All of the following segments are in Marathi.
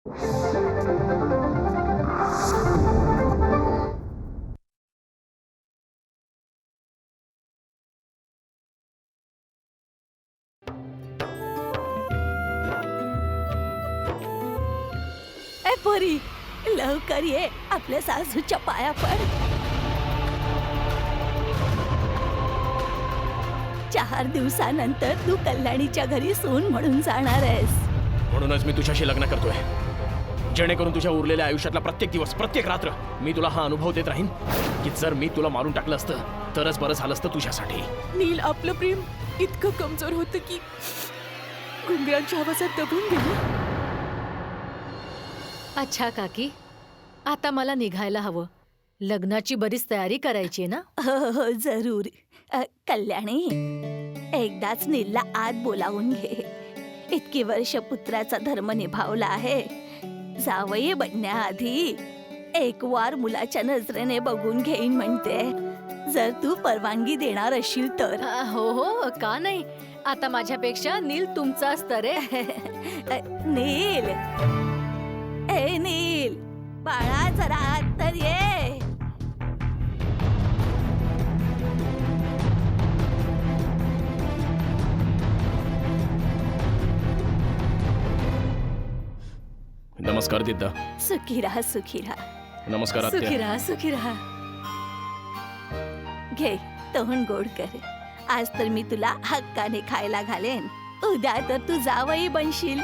ए परी, लवकर ये, आपल्या सासूच्या पाया पड. 4 दिवसानंतर तू कल्याणीच्या घरी सून म्हणून जाणार आहेस. म्हणूनच मी तुझ्याशी लग्न करतोय, जेणेकरून तुझ्या उरलेल्या आयुष्यातला प्रत्येक दिवस, प्रत्येक रात्र मी तुला हा अनुभव देत राहीन की जर मी तुला मारून टाकलं असतं तरच बरं झालं असतं तुझ्यासाठी. नील, आपलं प्रेम इतकं कमजोर होतं की घुंगरांच्या आवाजात दबून गेलं. अच्छा काकी, आता मला निघायला हवं. लग्नाची बरीच तयारी करायची ना. हो हो जरूर. कल्याणी, एकदाच नीलला आत बोलावून घे. इतकी वर्ष पुत्राचा धर्म निभावला आहे. जावई बनण्याआधी एक वार मुलाच्या नजरेने बघून घेईन म्हणते. जर तू परवानगी देणार असशील तर. हो हो, का नाही. आता माझ्यापेक्षा नील तुमचाच तर आहे. नील, ए नील, बाळा जरा आत तर ये. नमस्कार दिद्दा. सुखी राहा, सुखी राहा. नमस्कार सुखी आत्या. राहा, सुखी राहा. घे, तोंड गोड कर. आज तर मी तुला हक्काने खायला घालेन. उद्या तर तू जावई बनशील.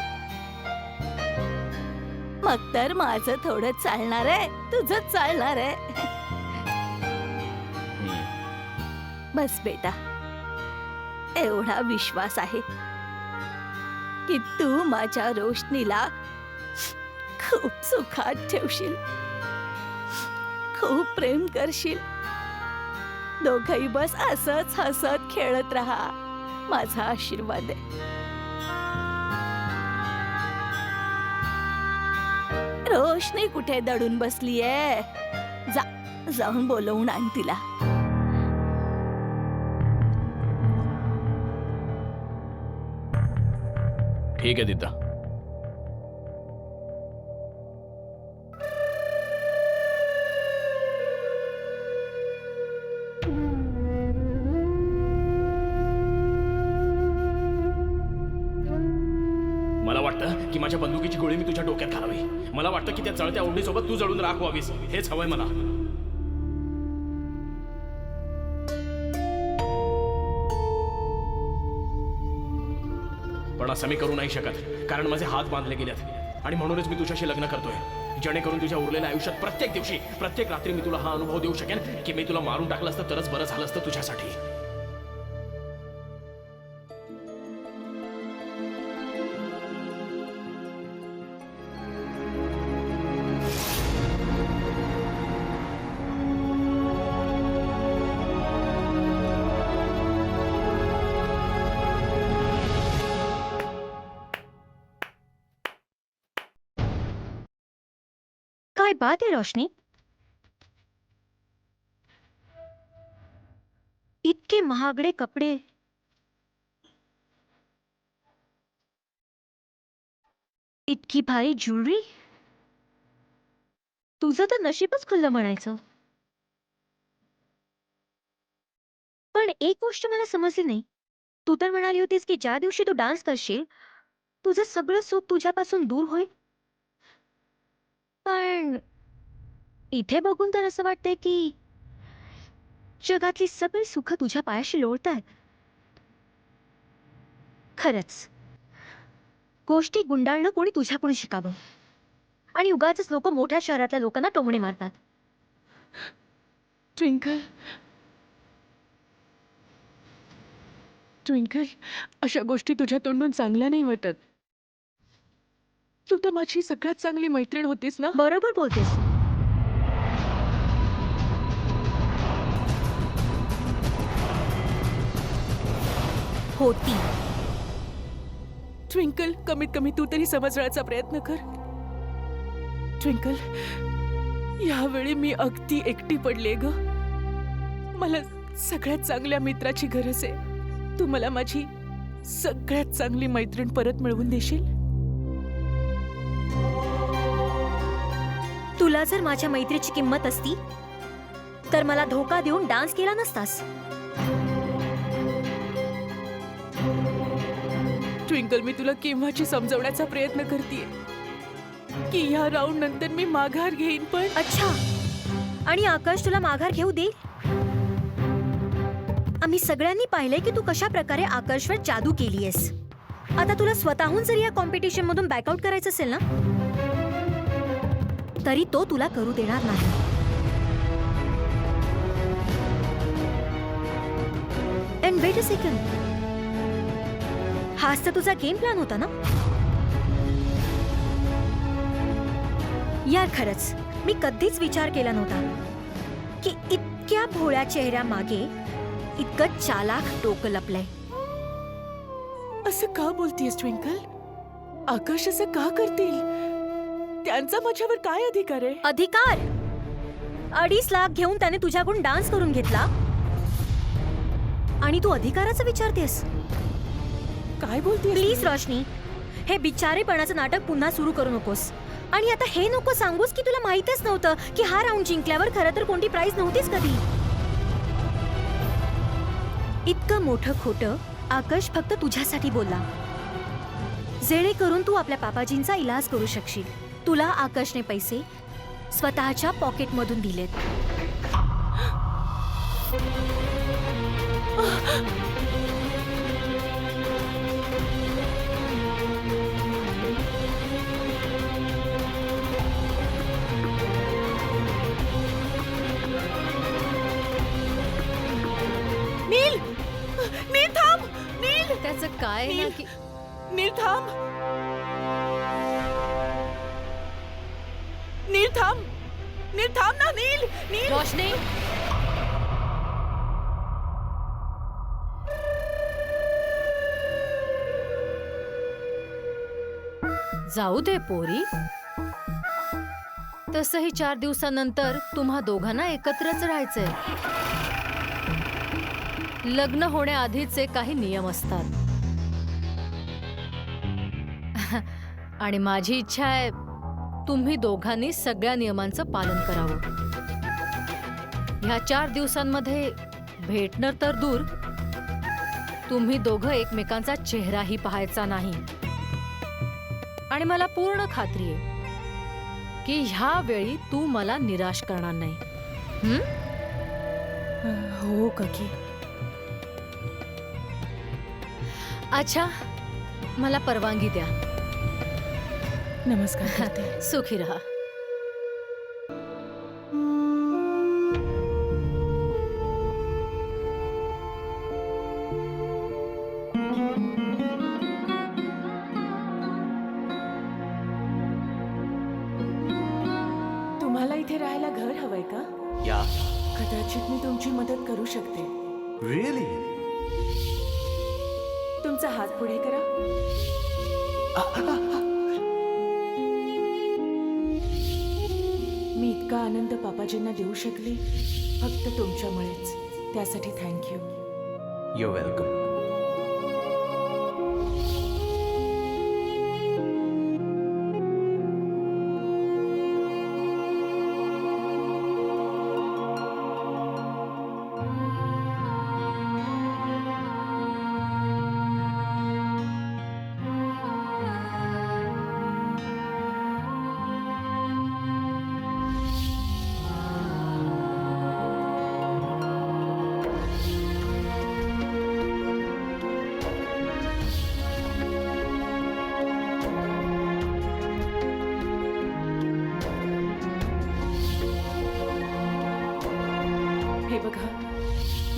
मग तर माझं थोडं चालणार आहे, तुझं चालणार आहे. बस बेटा, एवढा विश्वास आहे की तू माझ्या रोशनीला खूप सुखात ठेवशील, खूप प्रेम करशील. दोघही बस असंच हसत खेळत राहा. माझा आशीर्वाद आहे. रोशनी कुठे दडून बसलीये? जाऊन बोलवून आण तिला. ठीक आहे दिद्दा. मला वाटतं की माझ्या बंदुकीची गोळी मी तुझ्या डोक्यात घालावी. मला वाटतं की त्या जळत्या ओढणीसोबत तू जळून राख व्हावीस. हेच हवंय मला. पण असं मी करू नाही शकत, कारण माझे हात बांधले गेलेत. आणि म्हणूनच मी तुझ्याशी लग्न करतोय, जेणेकरून तुझ्या उरलेल्या आयुष्यात प्रत्येक दिवशी, प्रत्येक रात्री मी तुला हा अनुभव देऊ शकेन की मी तुला मारून टाकलं असतं तरच बरं झालं असतं तुझ्यासाठी. काय बात आहे रोशनी? इतके महागडे कपडे, इतकी भारी ज्वेलरी. तुझं तर नशीबच खुल्लं म्हणायचं. पण एक गोष्ट मला समजली नाही. तू तर म्हणाली होतीस की ज्या दिवशी तू डान्स करशील तुझं सगळं सुख तुझ्यापासून दूर होईल. पण इथे बघून तर असं वाटतंय की जगातली सगळी सुख तुझ्या पायाशी लोळतायत. खरंच गोष्टी गुंडाळणं कोणी तुझ्याकडून शिकावं. आणि उगाचच लोक मोठ्या शहरातल्या लोकांना टोमणे मारतात. ट्विंकल, ट्विंकल, अशा गोष्टी तुझ्या तोंडून चांगल्या नाही वाटत. तू तर माझी सगळ्यात चांगली मैत्रीण होतीस ना. बरोबर बोलतेस. होती. ट्विंकल, कमीत कमी तू तरी समजण्याचा प्रयत्न कर. ट्विंकल, यावेळी मी अगदी एकटी पडले ग. मला सगळ्यात चांगल्या मित्राची गरज आहे. तू मला माझी सगळ्यात चांगली मैत्रीण परत मिळवून देशील? तुला जर माझ्या मैत्रीची किंमत असती तर मला धोका देऊन डान्स केला नसतास. ट्विंकल, मी तुला केव्हाची समजवण्याचा प्रयत्न करतेय की ह्या राऊंड नंतर मी माघार घेईन, पण अच्छा, आणि आकाश तुला माघार घेऊ दे? आम्ही सगळ्यांनी पाहिलंय की तू कशा प्रकारे आकाशवर जादू केलीयस. आता तुला स्वतःहून जर या कॉम्पिटिशन मधून बॅकआउट करायचं असेल ना, तरी तो तुला करू देणार नाही. अँड वेट अ सेकंड, हाच तर तुझा गेम प्लॅन होता ना? यार खरंच मी कधीच विचार केला नव्हता की इतक्या भोळ्या चेहऱ्यामागे इतकं चालाक डोकं लपलंय. असं का बोलतीयस ट्विंकल? आकाश असं का करतील? त्यांचा माझ्यावर काय अधिकार आहे? अधिकार? 2.5 लाख घेऊन त्याने तुझ्याकडून डान्स करून घेतला आणि तू अधिकाराचं विचारतेस? काय बोलतीयस? प्लीज रोशनी, हे बिचारेपणाचं नाटक पुन्हा सुरू करू नकोस. आणि आता हे नको सांगूस की तुला माहीतच नव्हतं की हा राऊंड जिंकल्यावर खरं तर कोणती प्राइज नव्हतीच कधी. इतकं मोठं खोटं आकाश फक्त तुझ्यासाठी बोलला, जेणेकरून तू आपल्या पापाजींचा इलाज करू शकशील. तुला आकाशने पैसे स्वतःच्या पॉकेटमधून दिलेत. नील, नील थांब! नील, त्याचं काय ना की नील थांब! नील थांब! नील थांब ना! नील, नील! रोशनी, जाऊ दे पोरी. तसंही 4 दिवसानंतर तुम्हा दोघांना एकत्रच राहायचंय. लग्न होण्याआधीचे काही नियम असतात आणि माझी इच्छा आहे तुम्ही दोघांनी सगळ्या नियमांचं पालन करावं. ह्या 4 दिवसांमध्ये भेटणं तर दूर, तुम्ही दोघं एकमेकांचा चेहराही पाहायचा नाही. आणि मला पूर्ण खात्री आहे की ह्या वेळी तू मला निराश करणार नाही. हो काकी. अच्छा, मला परवानगी द्या. नमस्कार करते. सुखी रहा. तुम्हाला इथे राहायला घर हवंय का? या कदाचित मी तुमची मदत करू शकते. रिअली? तुमचा हात पुढे करा. मी इतका आनंद पापाजींना देऊ शकले फक्त तुमच्यामुळेच. त्यासाठी थँक्यू. You welcome. हे बघा,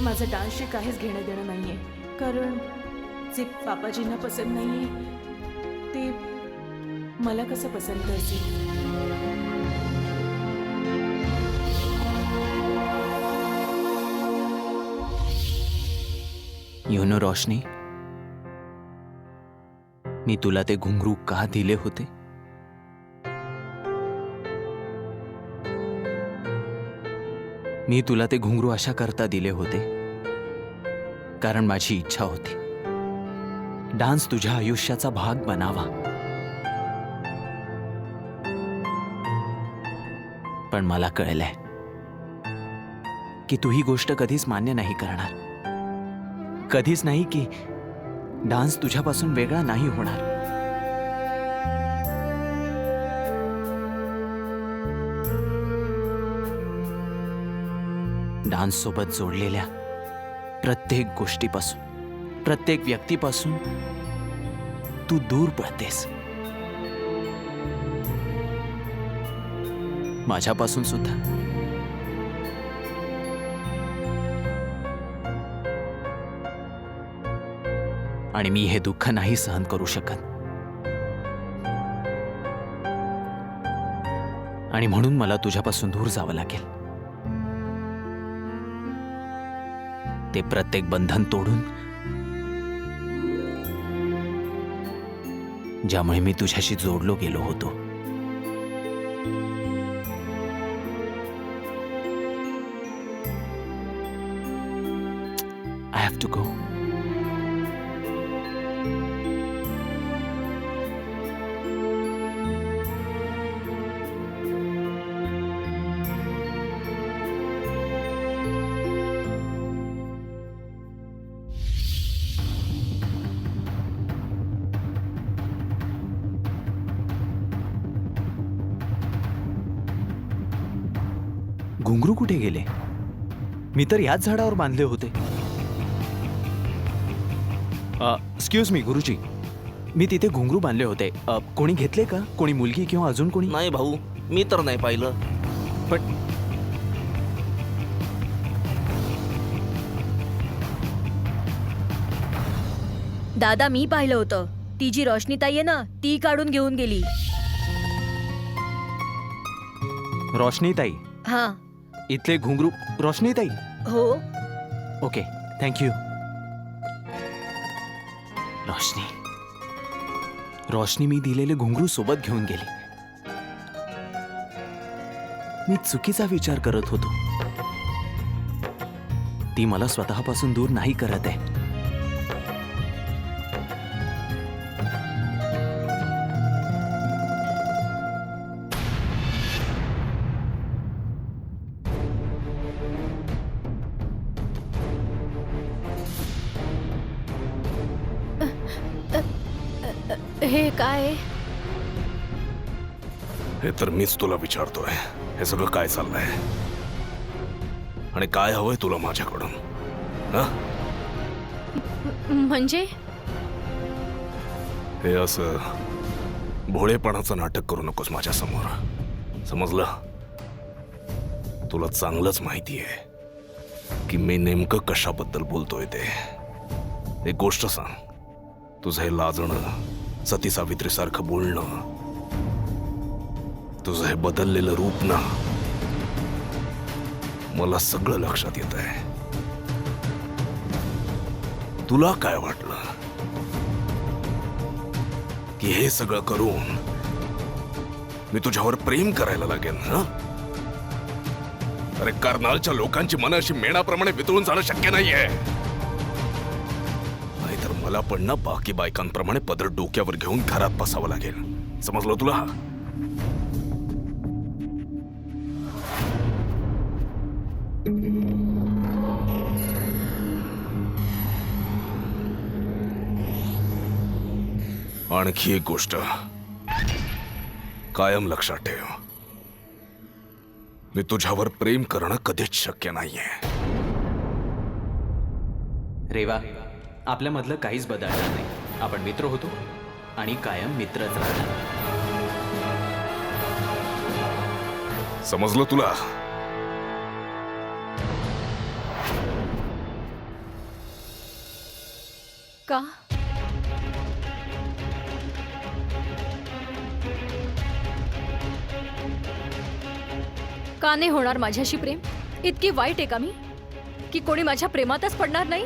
माझं डान्सशी काहीच घेणं देणं नाहीये, कारण जे पापाजींना पसंत नाहीये ते मला कसं पसंत करतील. यू नो रोशनी, मी तुला ते घुंगरू का दिले होते? मी तुला ते घुंगरू अशा करता दिले होते कारण माझी इच्छा होती डान्स तुझ्या आयुष्याचा भाग बनावा. पण मला कळलंय की तू ही गोष्ट कधीच मान्य नाही करणार. कधीच नाही की डान्स तुझ्यापासून वेगळा नाही होणार. डान्स सोबत जोडलेल्या प्रत्येक गोष्टीपासून, प्रत्येक व्यक्तीपासून तू दूर पळतेस. माझ्यापासून सुद्धा. आणि मी हे दुःख नाही सहन करू शकत. आणि म्हणून मला तुझ्यापासून दूर जावं लागेल. ते प्रत्येक बंधन तोडून, ज्यामुळे मी तुझ्याशी जोडलो गेलो होतो. I have to go. घुंगरू कुठे गेले? मी तर याच झाडावर बांधले होते. एक्सक्यूज मी गुरुजी, मी तिथे घुंगरू बांधले होते. कोणी घेतले का? कोणी मुलगी किंवा अजून कोणी? नाही भाऊ, मी तर नाही पाहिलं. पण दादा, मी पाहिलं होतं. ती जी रोशनीताई आहे ना, ती काढून घेऊन गेली. रोशनीताई, हा. इथले घुंगरू रोशनीताई? हो. Okay, thank you. रोशनी, रोशनी मी दिलेले घुंगरू सोबत घेऊन गेली. मी चुकीचा विचार करत होतो. ती मला स्वतःपासून दूर नाही करत आहे. हे काय? हे तर मीच तुला विचारतोय, हे सगळं काय चाललंय आणि काय हवंय तुला माझ्याकडून? म्हणजे हे असं भोळेपणाचं नाटक करू नकोस माझ्या समोर, समजलं? तुला चांगलंच माहिती आहे की मी नेमकं कशाबद्दल बोलतोय ते. एक गोष्ट सांग, तुझं हे लाजणं, सती सावित्री सारखं बोलणं, तुझं हे बदललेलं रूप ना, मला सगळं लक्षात येत आहे. तुला काय वाटलं की हे सगळं करून मी तुझ्यावर प्रेम करायला लागेल ना? अरे कर्नालच्या लोकांची मनं अशी मेणाप्रमाणे वितळून जाणं शक्य नाहीये. नाहीतर मला पण ना बाकी बायकांप्रमाणे पदर डोक्यावर घेऊन घरात बसावं लागेल, समजलं तुला? आणखी एक गोष्ट कायम लक्षात ठेव, मी तुझ्यावर प्रेम करणं कधीच शक्य नाहीये. रेवा, आपल्यामधलं काहीच बदलणार नाही. आपण मित्र होतो आणि कायम मित्रच राहणार. समजलं तुला? का? का नाही होणार माझ्याशी प्रेम? इतकी वाईट आहे का मी की कोणी माझ्या प्रेमातच पडणार नाही?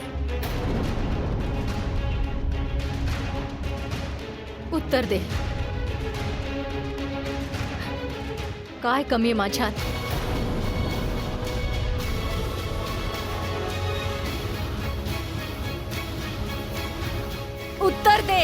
उत्तर दे. काय कमी आहे माझ्यात? उत्तर दे.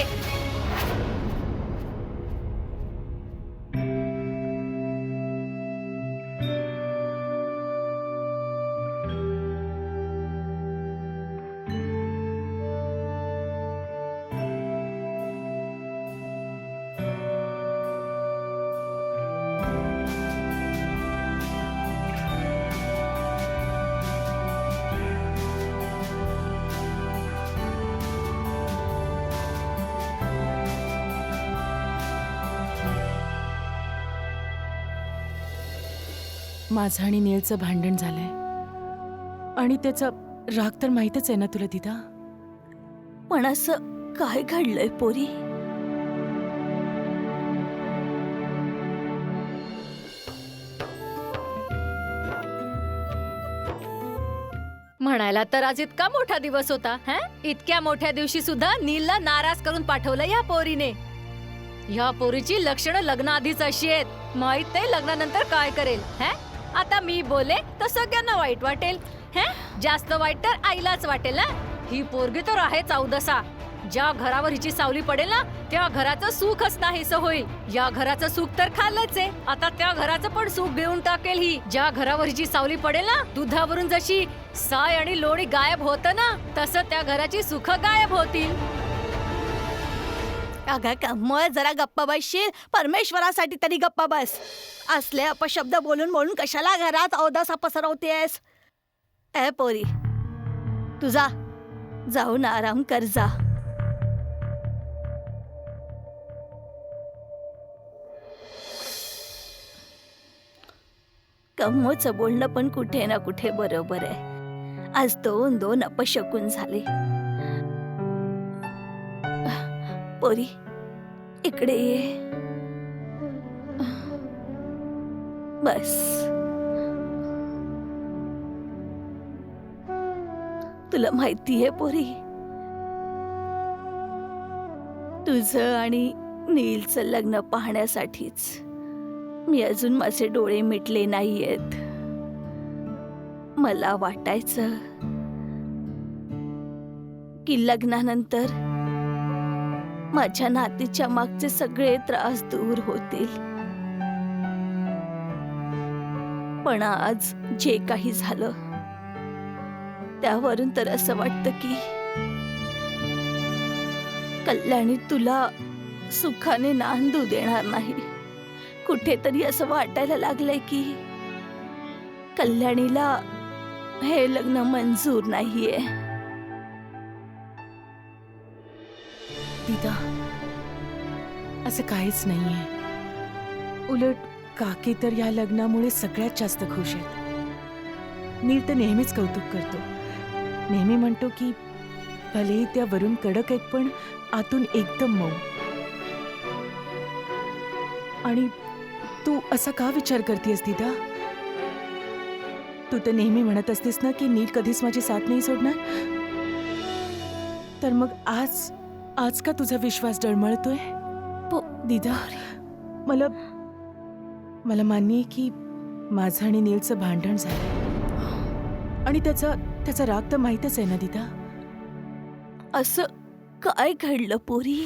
माझं आणि नीलचं भांडण झालंय आणि त्याचा राग तर माहीतच आहे ना तुला दिदा. पण असं काय घडलंय पोरी? म्हणायला तर आज इतका मोठा दिवस होता. इतक्या मोठ्या दिवशी सुद्धा नीलला नाराज करून पाठवलं या पोरीने. ह्या पोरीची लक्षणं लग्नाआधीच अशी आहेत. माहित नाही लग्नानंतर काय करेल. आता मी बोले तर सगळ्यांना वाईट वाटेल. जास्त वाईट तर आईलाच वाटेल ना. ही पोरगी तर आहे चौदसा. ज्या घरावर हिची सावली पडेल ना त्या घराचं सुखच नाहीसं होईल. या घराचं सुख तर खाल्लंच आहे, आता त्या घराचं पण सुख घेऊन टाकेल ही. ज्या घरावर हिची सावली पडेल ना दुधावरून जशी साय आणि लोणी गायब होतं ना तसं त्या घराची सुख गायब होतील. अगं कमळ, जरा गप्पा बसशील? परमेश्वरासाठी तरी गप्पा बस. असले अपशब्द बोलून बोलून कशाला घरात अवदासा पसरवतेस? ए पोरी, तुझा जाऊन आराम कर जा. कमोचं बोलणं पण कुठे ना कुठे बरोबर आहे. आज दोन अपशकुन झाले. पोरी, इकडे ये. बस. तुला माहितीये पोरी, तुझं आणि नीलचं लग्न पाहण्यासाठीच मी अजून माझे डोळे मिटले नाहीयेत. मला वाटायचं की लग्नानंतर माझ्या नातीच्या मागचे सगळे त्रास दूर होतील. पण आज जे काही झालं त्यावरून तर असं वाटतं की कल्याणी तुला सुखाने नांदू देणार नाही. कुठेतरी असं वाटायला लागलंय की कल्याणीला हे लग्न मंजूर नाहीये. दिदा, असं काहीच नाहीये. उलट काकी तर या लग्नामुळे सगळ्यात जास्त खुश आहेत. नील तर नेहमीच कौतुक करतो. नेहमी म्हणतो की भलेही त्या वरून कडक आहेत पण आतून एकदम मऊ. आणि तू असा का विचार करतेस दिदा? तू तर नेहमी म्हणत असतेस ना की नील कधीच माझी साथ नाही सोडणार. तर मग आज का तुझा विश्वास डळमळतोय? दिदा, मला मान्य आहे की माझं आणि नीलचं भांडण झालं आणि त्याचा राग तर माहीतच आहे ना दिदा. असं काय घडलं पोरी?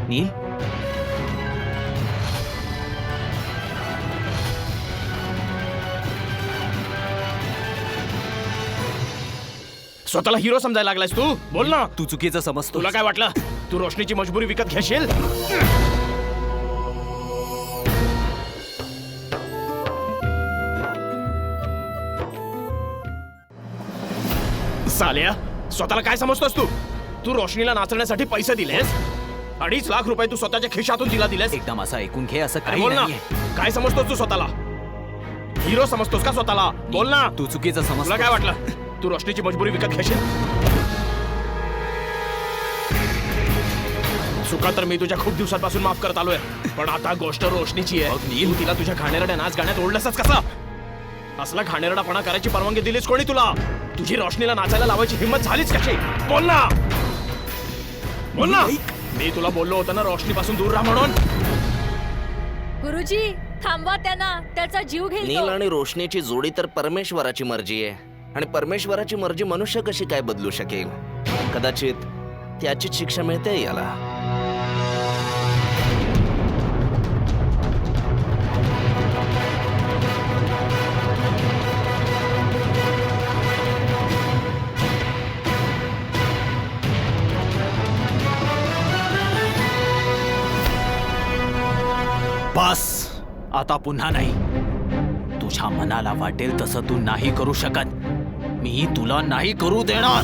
नील, स्वतःला हिरो समजायला लागलायस तू? बोल ना. तू चुकीचं समजतो. तुला काय वाटलं तू रोशनीची मजबुरी विकत घेशील? साल्या, स्वतःला काय समजतोस तू? तू रोशनीला नाचण्यासाठी पैसे दिलेस. 2.5 लाख रुपये तू स्वतःच्या खिशातून तिला दिलेस. एकदम असं ऐकून घे. असं अरे काही बोल ना, नाहीये. काय समजतोस तू स्वतःला? हिरो समजतोस का स्वतःला? बोल ना. तू चुकीचं समजतो. तुला काय वाटलं तू रोशनीची मजबुरी विकत घेशील? चुका तर मी तुझ्या खूप दिवसांपासून माफ करत आलोय, पण आता गोष्ट रोशनीची आहे. तू तिला तुझ्या घाणेरड्या नाच गाण्यात ओढलंसच कसा? असला घाणेरडापणा करायची परवानगी दिलीच कोणी तुला? तुझी रोशनीला नाचायला लावायची हिंमत झालीच कशी? बोल ना, बोल ना. मी तुला बोललो होतं ना रोशनीपासून दूर राहा म्हणून. गुरुजी थांबवा त्यांना, त्याचा जीव घेईल नील तो. आणि रोशनीची जोडी तर परमेश्वराची मर्जी आहे आणि परमेश्वराची मर्जी मनुष्य कशी काय बदलू शकेल? कदाचित त्याचीच शिक्षा मिळते याला. आता पुन्हा नाही. तुझ्या मनाला वाटेल तसं तू नाही करू शकत. मी तुला नाही करू देणार.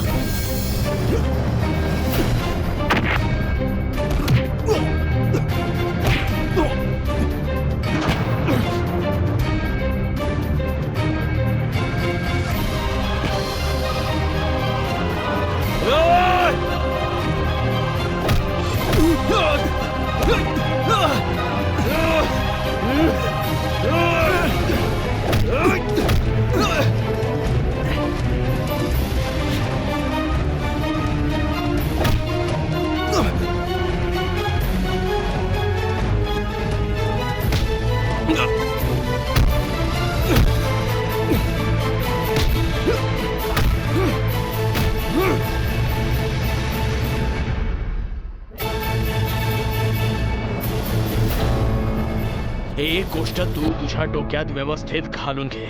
एक गोष्ट तू तुझ्या डोक्यात व्यवस्थित घालून घे.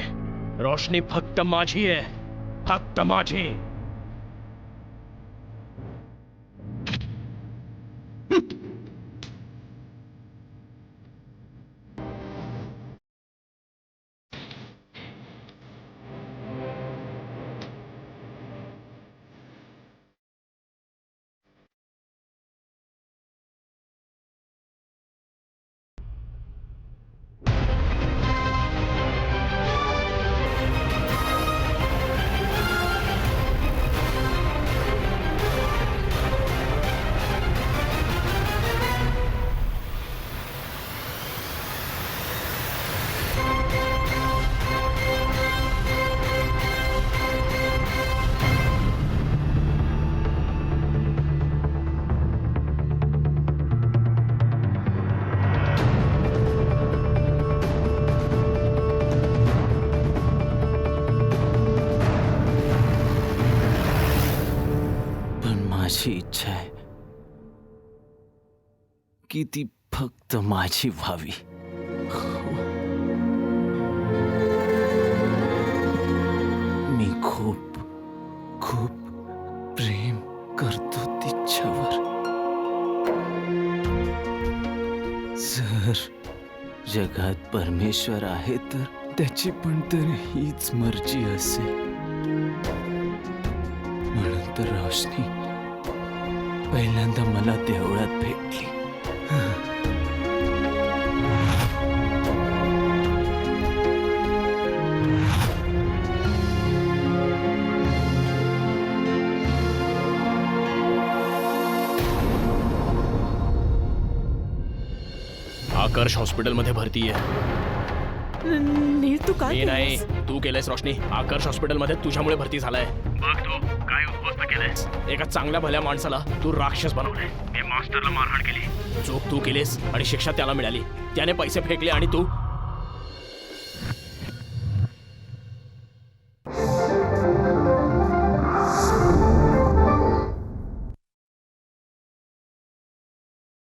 रोशनी फक्त माझी आहे, फक्त माझी. माझी इच्छा आहे की ती फक्त माझी व्हावी. मी खूप खूप प्रेम करतो तिच्यावर. जर जगात परमेश्वर आहे तर त्याची पण तर हीच मर्जी असेल. म्हणून तर रोशनी पहिल्यांदा मला देवळात भेटली. आकर्ष हॉस्पिटलमध्ये भरती आहे. नील तू काय मी नाही, केलंस? तू केलंयस रोशनी. आकर्ष हॉस्पिटलमध्ये तुझ्यामुळे भरती झालाय. बघ तू काय उद्ध्वस्त केलंयस. एका चांगल्या भल्या माणसाला तू राक्षस बनवलंय. मी मास्टरला मारहाण केली. चूक तू केलीस आणि शिक्षा त्याला मिळाली. त्याने पैसे फेकले आणि तू